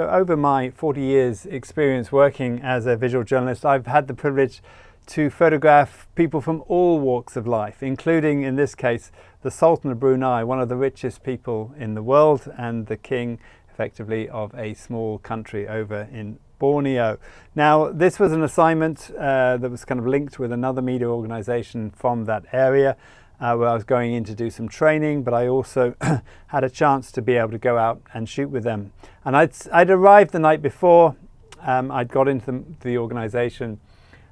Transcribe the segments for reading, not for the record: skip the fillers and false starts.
So over my 40 years experience working as a visual journalist, I've had the privilege to photograph people from all walks of life, including in this case the Sultan of Brunei, one of the richest people in the world and the king effectively of a small country over in Borneo. Now this was an assignment that was kind of linked with another media organization from that area where I was going in to do some training, but I also had a chance to be able to go out and shoot with them. And I'd arrived the night before. I'd got into the organization,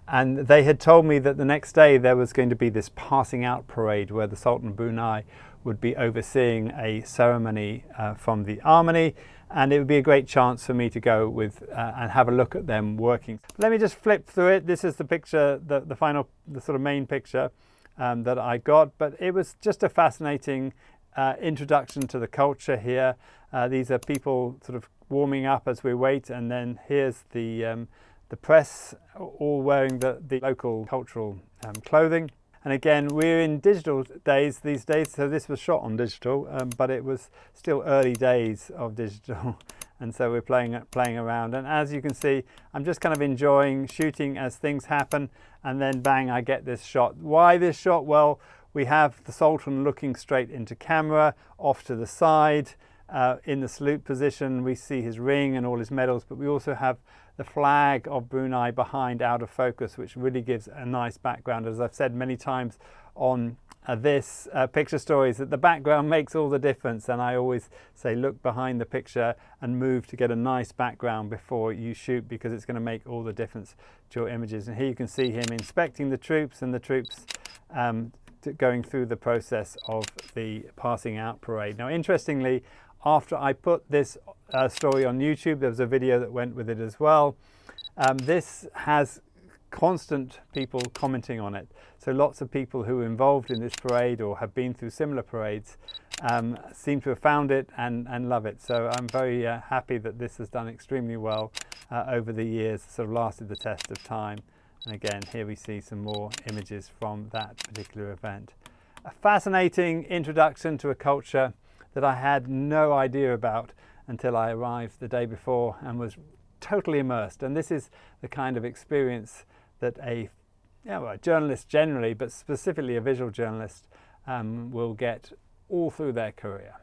and they had told me that the next day there was going to be this passing out parade where the Sultan of Brunei would be overseeing a ceremony from the Armony, and it would be a great chance for me to go with and have a look at them working. Let me just flip through it. This is the picture, the sort of main picture that I got, but it was just a fascinating introduction to the culture here. These are people sort of warming up as we wait, and then here's the press all wearing the local cultural clothing. And again, we're in digital days these days, so this was shot on digital, but it was still early days of digital. And so we're playing around. And as you can see, I'm just kind of enjoying shooting as things happen. And then bang, I get this shot. Why this shot? Well, we have the Sultan looking straight into camera, off to the side. In the salute position, we see his ring and all his medals, but we also have the flag of Brunei behind out of focus, which really gives a nice background. As I've said many times on this picture stories, that the background makes all the difference, and I always say look behind the picture and move to get a nice background before you shoot, because it's going to make all the difference to your images. And here you can see him inspecting the troops, and the troops going through the process of the passing out parade. Now interestingly, after I put this story on YouTube, there was a video that went with it as well. This has constant people commenting on it. So lots of people who are involved in this parade or have been through similar parades seem to have found it and love it. So I'm very happy that this has done extremely well over the years, sort of lasted the test of time. And again, here we see some more images from that particular event. A fascinating introduction to a culture that I had no idea about until I arrived the day before and was totally immersed. And this is the kind of experience that a journalist generally, but specifically a visual journalist, will get all through their career.